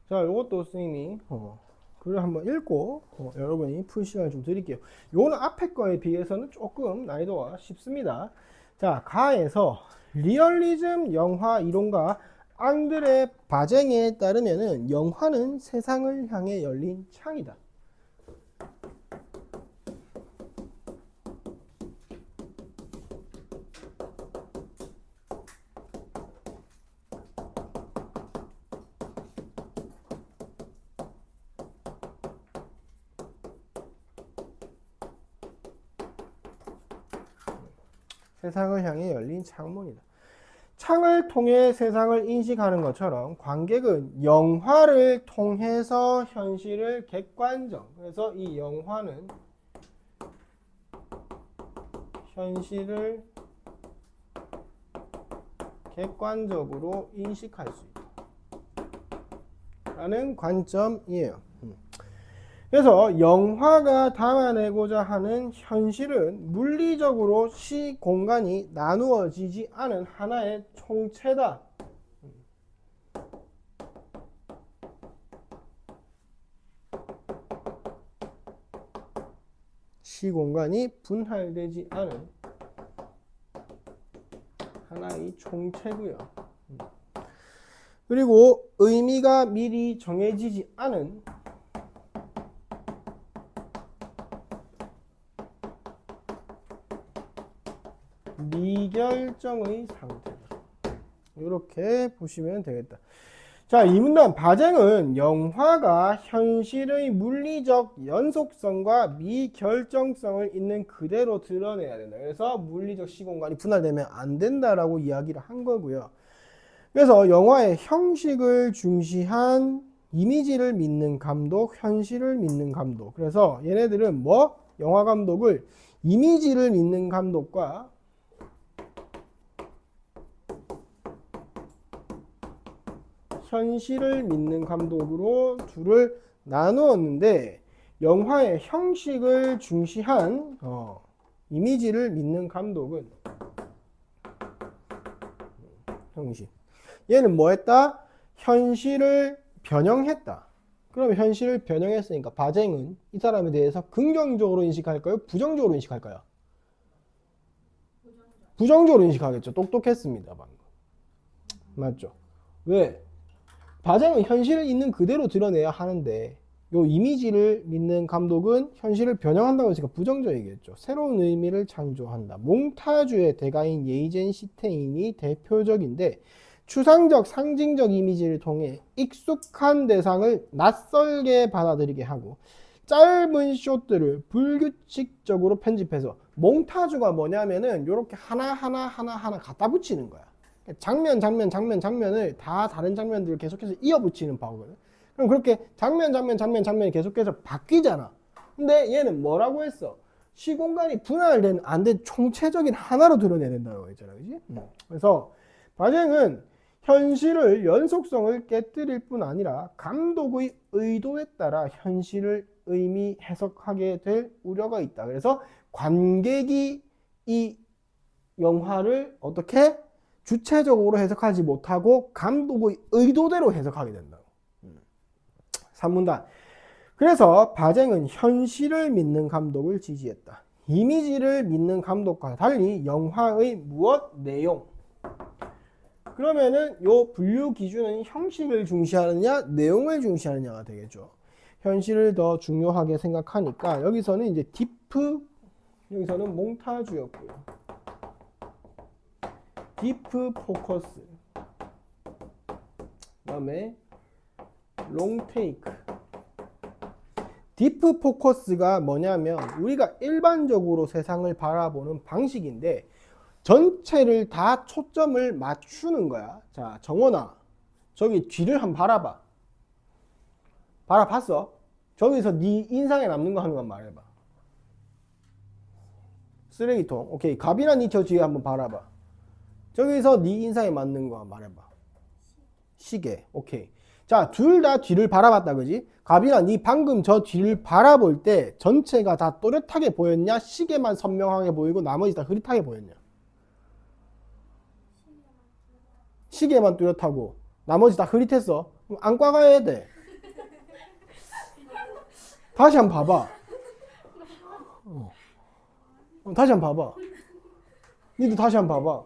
자, 요것도 선생님이 글을 한번 읽고 여러분이 풀 시간을 좀 드릴게요. 요거는 앞에 거에 비해서는 조금 난이도가 쉽습니다. 자, 가에서 리얼리즘 영화 이론가 앙드레 바쟁에 따르면은 영화는 세상을 향해 열린 창이다. 세상을 향해 열린 창문이다. 창을 통해 세상을 인식하는 것처럼 관객은 영화를 통해서 현실을 객관적, 그래서 이 영화는 현실을 객관적으로 인식할 수 있다 라는 관점이에요. 그래서 영화가 담아내고자 하는 현실은 물리적으로 시공간이 나누어지지 않은 하나의 총체다. 시공간이 분할되지 않은 하나의 총체고요. 그리고 의미가 미리 정해지지 않은 미결정의 상태다. 이렇게 보시면 되겠다. 자, 이 문단 바쟁은 영화가 현실의 물리적 연속성과 미결정성을 있는 그대로 드러내야 된다. 그래서 물리적 시공간이 분할되면 안 된다라고 이야기를 한 거고요. 그래서 영화의 형식을 중시한 이미지를 믿는 감독, 현실을 믿는 감독. 그래서 얘네들은 뭐? 영화 감독을 이미지를 믿는 감독과 현실을 믿는 감독으로 둘을 나누었는데, 영화의 형식을 중시한 이미지를 믿는 감독은 형식. 얘는 뭐 했다? 현실을 변형했다. 그럼 현실을 변형했으니까 바쟁은 이 사람에 대해서 긍정적으로 인식할까요? 부정적으로 인식할까요? 부정적으로 인식하겠죠. 똑똑했습니다, 방금. 맞죠? 왜? 바쟁은 현실을 있는 그대로 드러내야 하는데 요 이미지를 믿는 감독은 현실을 변형한다고 했으니까 부정적이겠죠. 새로운 의미를 창조한다. 몽타주의 대가인 예이젠 시테인이 대표적인데, 추상적 상징적 이미지를 통해 익숙한 대상을 낯설게 받아들이게 하고 짧은 숏들을 불규칙적으로 편집해서, 몽타주가 뭐냐면은 이렇게 하나하나 갖다 붙이는 거야. 장면을 다 다른 장면들을 계속해서 이어붙이는 바거든. 그럼 그렇게 장면이 계속해서 바뀌잖아. 근데 얘는 뭐라고 했어? 시공간이 분할된 안 된 총체적인 하나로 드러내야 된다고 했잖아, 그지? 그래서 바쟁은 현실을 연속성을 깨뜨릴 뿐 아니라 감독의 의도에 따라 현실을 의미 해석하게 될 우려가 있다. 그래서 관객이 이 영화를 어떻게 주체적으로 해석하지 못하고 감독의 의도대로 해석하게 된다고. 3문단. 그래서 바쟁은 현실을 믿는 감독을 지지했다. 이미지를 믿는 감독과 달리 영화의 무엇? 내용. 그러면은 요 분류 기준은 형식을 중시하느냐, 내용을 중시하느냐가 되겠죠. 현실을 더 중요하게 생각하니까 여기서는 이제 여기서는 몽타주였고요. 디프 포커스, 그 다음에 롱테이크. 디프 포커스가 뭐냐면 우리가 일반적으로 세상을 바라보는 방식인데 전체를 다 초점을 맞추는 거야. 자, 정원아, 저기 뒤를 한번 바라봐. 바라봤어? 저기서 네 인상에 남는 거 한 번 말해봐. 쓰레기통. 오케이. 갑이나 니 저 뒤에 한번 바라봐. 저기서 네 인상에 맞는 거 말해봐. 시계. 오케이. 자, 둘 다 뒤를 바라봤다, 그지? 갑이나 니 방금 저 뒤를 바라볼 때 전체가 다 또렷하게 보였냐? 시계만 선명하게 보이고 나머지 다 흐릿하게 보였냐? 시계만 뚜렷하고 나머지 다 흐릿했어. 그럼 안과 가야 돼. 다시 한번 봐봐. 다시 한번 봐봐. 니도 다시 한번 봐봐.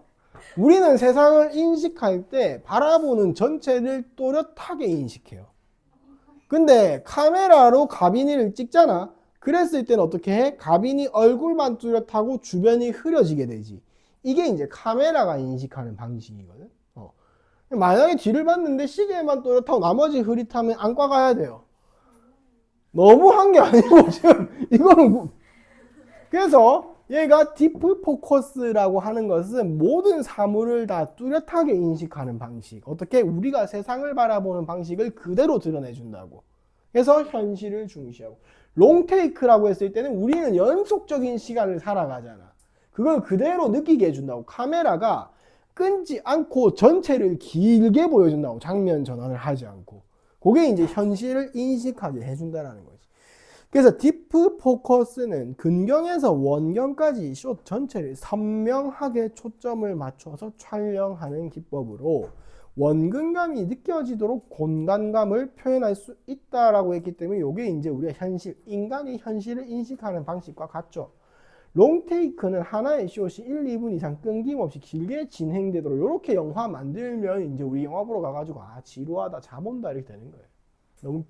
우리는 세상을 인식할 때 바라보는 전체를 또렷하게 인식해요. 근데 카메라로 가빈이를 찍잖아. 그랬을 때는 어떻게 해? 가빈이 얼굴만 뚜렷하고 주변이 흐려지게 되지. 이게 이제 카메라가 인식하는 방식이거든. 만약에 뒤를 봤는데 시계만 또렷하고 나머지 흐릿하면 안과 가야 돼요. 너무 한 게 아니고 지금 이거는 그래서 얘가 딥 포커스라고 하는 것은 모든 사물을 다 뚜렷하게 인식하는 방식. 어떻게 우리가 세상을 바라보는 방식을 그대로 드러내준다고. 그래서 현실을 중시하고. 롱테이크라고 했을 때는 우리는 연속적인 시간을 살아가잖아. 그걸 그대로 느끼게 해준다고. 카메라가 끊지 않고 전체를 길게 보여준다고. 장면 전환을 하지 않고. 그게 이제 현실을 인식하게 해준다는 거지. 그래서 딥 포커스는 근경에서 원경까지 숏 전체를 선명하게 초점을 맞춰서 촬영하는 기법으로 원근감이 느껴지도록 공간감을 표현할 수 있다라고 했기 때문에 이게 이제 우리가 현실, 인간이 현실을 인식하는 방식과 같죠. 롱테이크는 하나의 숏이 1, 2분 이상 끊김없이 길게 진행되도록 이렇게 영화 만들면 이제 우리 영화 보러 가가지고 아 지루하다 자본다 이렇게 되는 거예요. 너무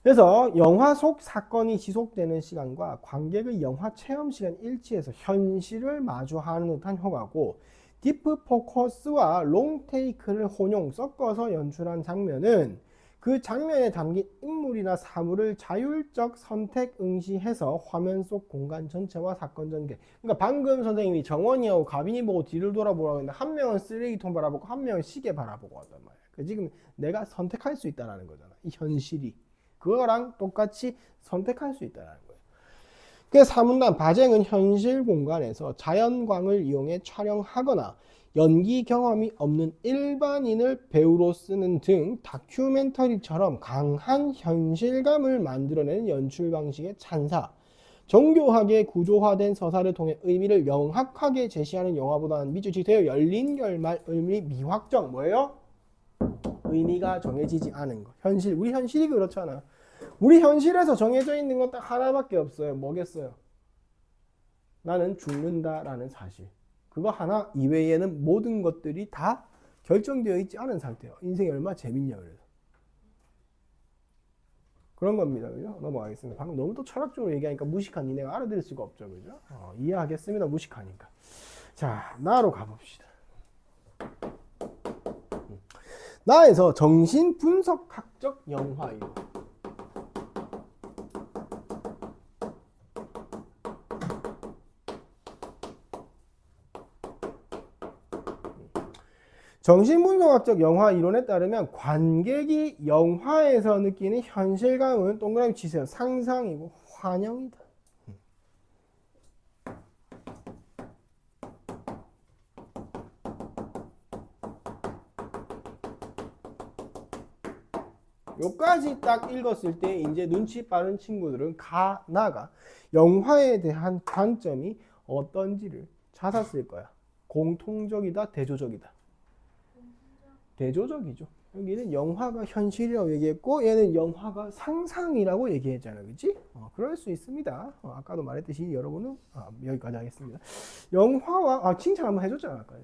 그래서 영화 속 사건이 지속되는 시간과 관객의 영화 체험 시간 일치해서 현실을 마주하는 듯한 효과고 딥 포커스와 롱 테이크를 혼용 섞어서 연출한 장면은 그 장면에 담긴 인물이나 사물을 자율적 선택 응시해서 화면 속 공간 전체와 사건 전개. 그러니까 방금 선생님이 정원이하고 가빈이 보고 뒤를 돌아보라고 했는데 한 명은 쓰레기통 바라보고 한 명은 시계 바라보고 왔단 말이야. 그러니까 지금 내가 선택할 수 있다는 거잖아. 이 현실이. 그거랑 똑같이 선택할 수 있다는 거예요. 그래서 사문단 바쟁은 현실 공간에서 자연광을 이용해 촬영하거나 연기 경험이 없는 일반인을 배우로 쓰는 등 다큐멘터리처럼 강한 현실감을 만들어내는 연출 방식의 찬사. 정교하게 구조화된 서사를 통해 의미를 명확하게 제시하는 영화보다는 미주지 되어 열린 결말 의미 미확정. 뭐예요? 의미가 정해지지 않은 것. 현실, 우리 현실이 그렇잖아. 우리 현실에서 정해져 있는 건 딱 하나밖에 없어요. 뭐겠어요? 나는 죽는다라는 사실. 그거 하나 이외에는 모든 것들이 다 결정되어 있지 않은 상태예요. 인생이 얼마나 재밌냐 그래서. 그런 겁니다. 그죠? 넘어가겠습니다. 방금 너무 또 철학적으로 얘기하니까 무식한 니네가 알아들을 수가 없죠. 그죠? 이해하겠습니다. 무식하니까. 자, 나로 가봅시다. 나에서 정신분석학적 영화이론. 정신분석학적 영화 이론에 따르면 관객이 영화에서 느끼는 현실감은 동그라미 치세요. 상상이고 환영이다. 요까지 딱 읽었을 때 이제 눈치 빠른 친구들은 나가 영화에 대한 관점이 어떤지를 찾았을 거야. 공통적이다, 대조적이다. 대조적이죠. 여기는 영화가 현실이라고 얘기했고 얘는 영화가 상상이라고 얘기했잖아요. 그치? 그럴 수 있습니다. 아까도 말했듯이 여러분은 여기까지 하겠습니다. 영화와 칭찬 한번 해줬잖아. 아까.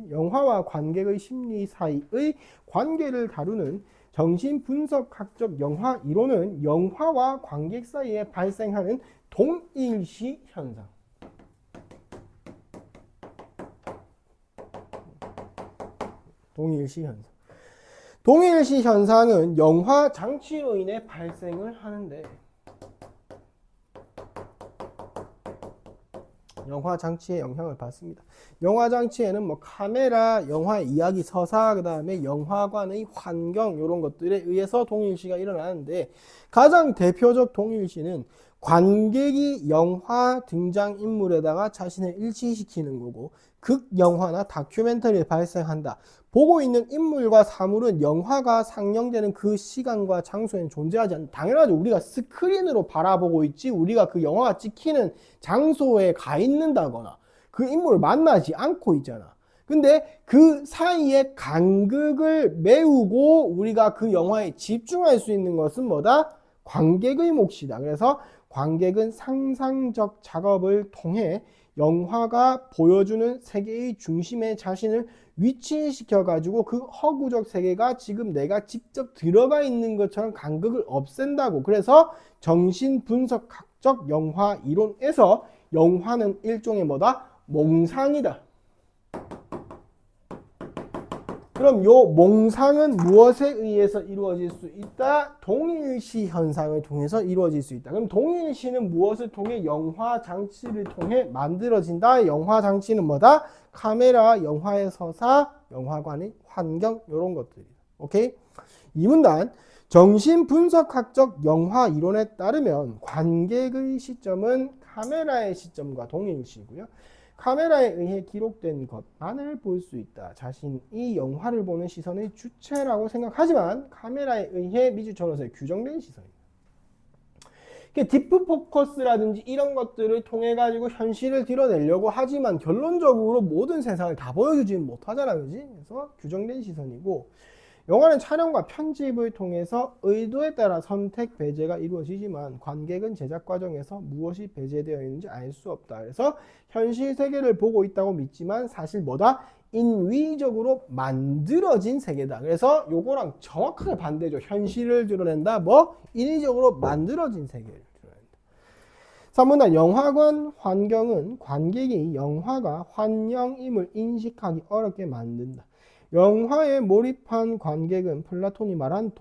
영화와 관객의 심리 사이의 관계를 다루는 정신분석학적 영화 이론은 영화와 관객 사이에 발생하는 동일시 현상. 동일시 현상. 동일시 현상은 영화 장치로 인해 발생을 하는데 영화 장치의 영향을 받습니다. 영화 장치에는 뭐 카메라, 영화 이야기 서사, 그 다음에 영화관의 환경 이런 것들에 의해서 동일시가 일어나는데 가장 대표적 동일시는 관객이 영화 등장인물에다가 자신을 일치시키는 거고 극영화나 다큐멘터리를 발생한다. 보고 있는 인물과 사물은 영화가 상영되는 그 시간과 장소에는 존재하지 않는다. 당연하죠. 우리가 스크린으로 바라보고 있지 우리가 그 영화가 찍히는 장소에 가 있는다거나 그 인물을 만나지 않고 있잖아. 근데 그 사이에 간극을 메우고 우리가 그 영화에 집중할 수 있는 것은 뭐다? 관객의 몫이다. 그래서 관객은 상상적 작업을 통해 영화가 보여주는 세계의 중심에 자신을 위치시켜 가지고 그 허구적 세계가 지금 내가 직접 들어가 있는 것처럼 간극을 없앤다고. 그래서 정신분석학적 영화 이론에서 영화는 일종의 뭐다? 몽상이다. 그럼 요 몽상은 무엇에 의해서 이루어질 수 있다? 동일시 현상을 통해서 이루어질 수 있다. 그럼 동일시는 무엇을 통해? 영화 장치를 통해 만들어진다. 영화 장치는 뭐다? 카메라, 영화의 서사, 영화관의 환경, 이런 것들이. 오케이? 이 문단 정신분석학적 영화 이론에 따르면 관객의 시점은 카메라의 시점과 동일시고요. 카메라에 의해 기록된 것만을 볼 수 있다. 자신이 영화를 보는 시선의 주체라고 생각하지만 카메라에 의해 미주천원서에 규정된 시선입니다. 딥 포커스라든지 이런 것들을 통해 가지고 현실을 드러내려고 하지만 결론적으로 모든 세상을 다 보여주지는 못하잖아, 그지? 그래서 규정된 시선이고, 영화는 촬영과 편집을 통해서 의도에 따라 선택 배제가 이루어지지만 관객은 제작 과정에서 무엇이 배제되어 있는지 알 수 없다. 그래서 현실 세계를 보고 있다고 믿지만 사실 뭐다? 인위적으로 만들어진 세계다. 그래서 요거랑 정확하게 반대죠. 현실을 드러낸다. 뭐? 인위적으로 만들어진 세계를 드러낸다. 3문단 영화관 환경은 관객이 영화가 환영임을 인식하기 어렵게 만든다. 영화에 몰입한 관객은 플라톤이 말한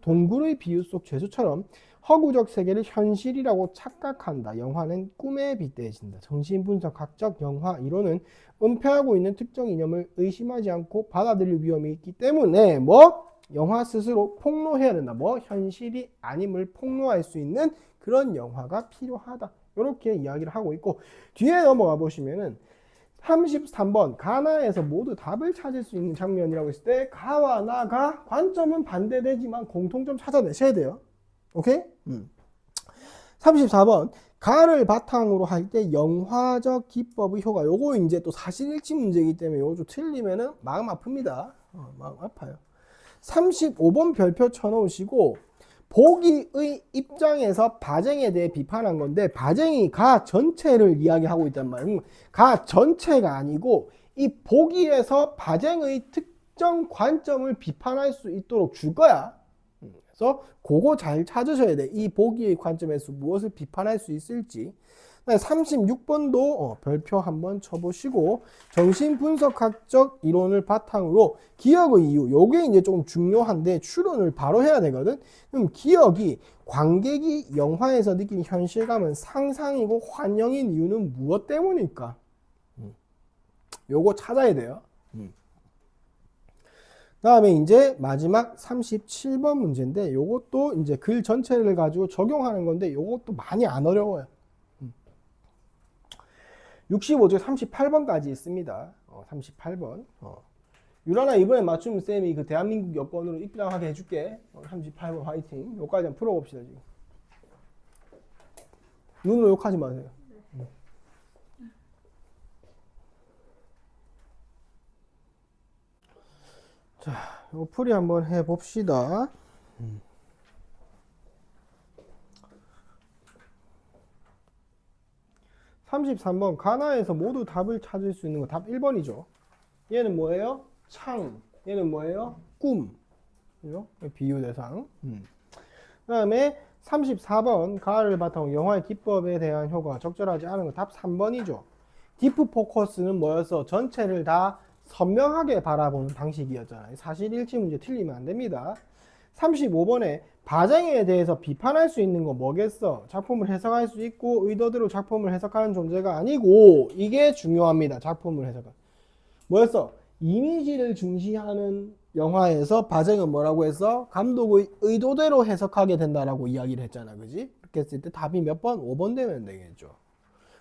동굴의 비유 속 죄수처럼 허구적 세계를 현실이라고 착각한다. 영화는 꿈에 빗대진다. 정신분석학적 영화 이론은 은폐하고 있는 특정 이념을 의심하지 않고 받아들일 위험이 있기 때문에 뭐? 영화 스스로 폭로해야 된다. 뭐? 현실이 아님을 폭로할 수 있는 그런 영화가 필요하다. 이렇게 이야기를 하고 있고, 뒤에 넘어가 보시면은 33번 가나에서 모두 답을 찾을 수 있는 장면이라고 했을 때 가와 나가 관점은 반대되지만 공통점 찾아내셔야 돼요. 오케이? 34번 가를 바탕으로 할 때 영화적 기법의 효과. 요거 이제 또 사실일치 문제이기 때문에 요거 좀 틀리면은 마음 아픕니다. 마음 아파요. 35번 별표 쳐놓으시고, 보기의 입장에서 바쟁에 대해 비판한 건데 바쟁이 가 전체를 이야기하고 있단 말이에요. 가 전체가 아니고 이 보기에서 바쟁의 특정 관점을 비판할 수 있도록 줄 거야. 그래서 그거 잘 찾으셔야 돼. 이 보기의 관점에서 무엇을 비판할 수 있을지. 36번도 별표 한번 쳐보시고, 정신분석학적 이론을 바탕으로 기억의 이유, 요게 이제 조금 중요한데 추론을 바로 해야 되거든. 그럼 기억이 관객이 영화에서 느낀 현실감은 상상이고 환영인 이유는 무엇 때문일까? 요거 찾아야 돼요. 다음에 이제 마지막 37번 문제인데 요것도 이제 글 전체를 가지고 적용하는 건데 요것도 많이 안 어려워요. 65조 38번까지 있습니다. 38번. 유라나 이번에 맞추면 쌤이 그 대한민국 여권으로 입장하게 해줄게. 38번 화이팅. 요까지 한번 풀어봅시다. 지금. 눈으로 욕하지 마세요. 자, 요 풀이 한번 해봅시다. 33번 가나에서 모두 답을 찾을 수 있는 거 답 1번이죠. 얘는 뭐예요? 창. 얘는 뭐예요? 꿈. 그죠? 비유 대상. 그 다음에 34번 가을을 바탕으로 영화의 기법에 대한 효과가 적절하지 않은 거 답 3번이죠. 딥 포커스는 뭐였어? 전체를 다 선명하게 바라보는 방식이었잖아요. 사실일치 문제 틀리면 안 됩니다. 35번에 바쟁에 대해서 비판할 수 있는 거 뭐겠어? 작품을 해석할 수 있고 의도대로 작품을 해석하는 존재가 아니고, 이게 중요합니다. 작품을 해석하는 뭐였어? 이미지를 중시하는 영화에서 바쟁은 뭐라고 했어? 감독의 의도대로 해석하게 된다라고 이야기를 했잖아. 그지? 그렇게 했을 때 답이 몇 번? 5번 되면 되겠죠.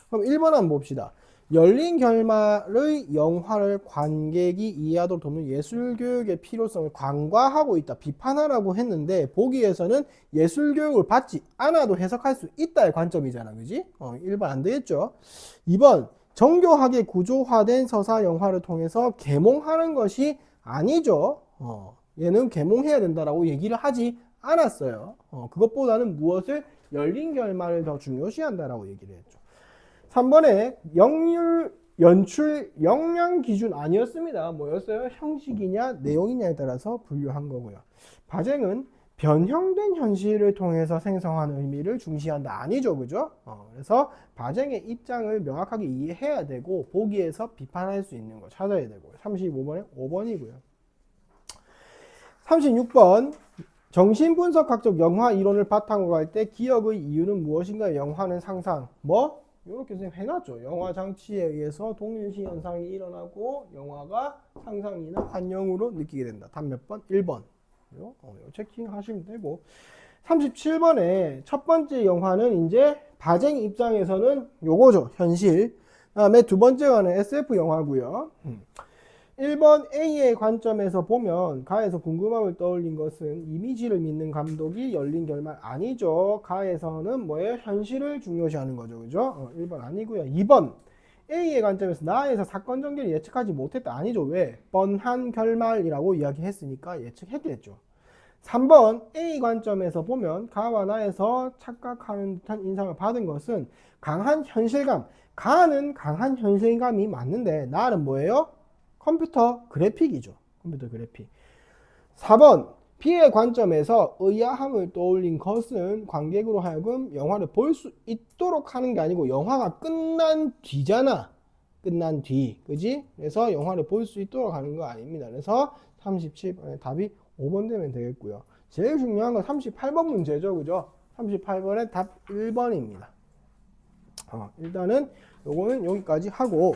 그럼 1번 한번 봅시다. 열린 결말의 영화를 관객이 이해하도록 돕는 예술교육의 필요성을 간과하고 있다. 비판하라고 했는데 보기에서는 예술교육을 받지 않아도 해석할 수 있다의 관점이잖아. 그지? 1번 안 되겠죠. 2번 정교하게 구조화된 서사 영화를 통해서 계몽하는 것이 아니죠. 얘는 계몽해야 된다라고 얘기를 하지 않았어요. 그것보다는 무엇을 열린 결말을 더 중요시한다라고 얘기를 했죠. 3번에 연출 역량 기준 아니었습니다. 뭐였어요? 형식이냐 내용이냐에 따라서 분류한 거고요. 바쟁은 변형된 현실을 통해서 생성한 의미를 중시한다. 아니죠. 그죠? 그래서 바쟁의 입장을 명확하게 이해해야 되고 보기에서 비판할 수 있는 거 찾아야 되고 35번에 5번이고요. 36번 정신분석학적 영화 이론을 바탕으로 할 때 기억의 이유는 무엇인가? 영화는 상상. 뭐? 이렇게 해놨죠. 영화 장치에 의해서 동일시 현상이 일어나고 영화가 상상이나 환영으로 느끼게 된다. 답 몇 번? 1번. 요 체킹하시면 되고 37번에 첫 번째 영화는 이제 바쟁 입장에서는 요거죠. 현실. 그다음에 두 번째가는 SF 영화고요. 1번 A의 관점에서 보면 가에서 궁금함을 떠올린 것은 이미지를 믿는 감독이 열린 결말 아니죠. 가에서는 뭐예요? 현실을 중요시하는 거죠. 그죠? 1번 아니고요. 2번 A의 관점에서 나에서 사건 전개를 예측하지 못했다. 아니죠. 왜? 뻔한 결말이라고 이야기했으니까 예측했겠죠. 3번 A 관점에서 보면 가와 나에서 착각하는 듯한 인상을 받은 것은 강한 현실감. 가는 강한 현실감이 맞는데 나는 뭐예요? 컴퓨터 그래픽이죠. 컴퓨터 그래픽. 4번 B의 관점에서 의아함을 떠올린 것은 관객으로 하여금 영화를 볼 수 있도록 하는 게 아니고 영화가 끝난 뒤잖아. 끝난 뒤. 그지? 그래서 영화를 볼 수 있도록 하는 거 아닙니다. 그래서 37번에 답이 5번 되면 되겠고요. 제일 중요한 건 38번 문제죠. 그죠? 38번에 답 1번입니다. 일단은 요거는 여기까지 하고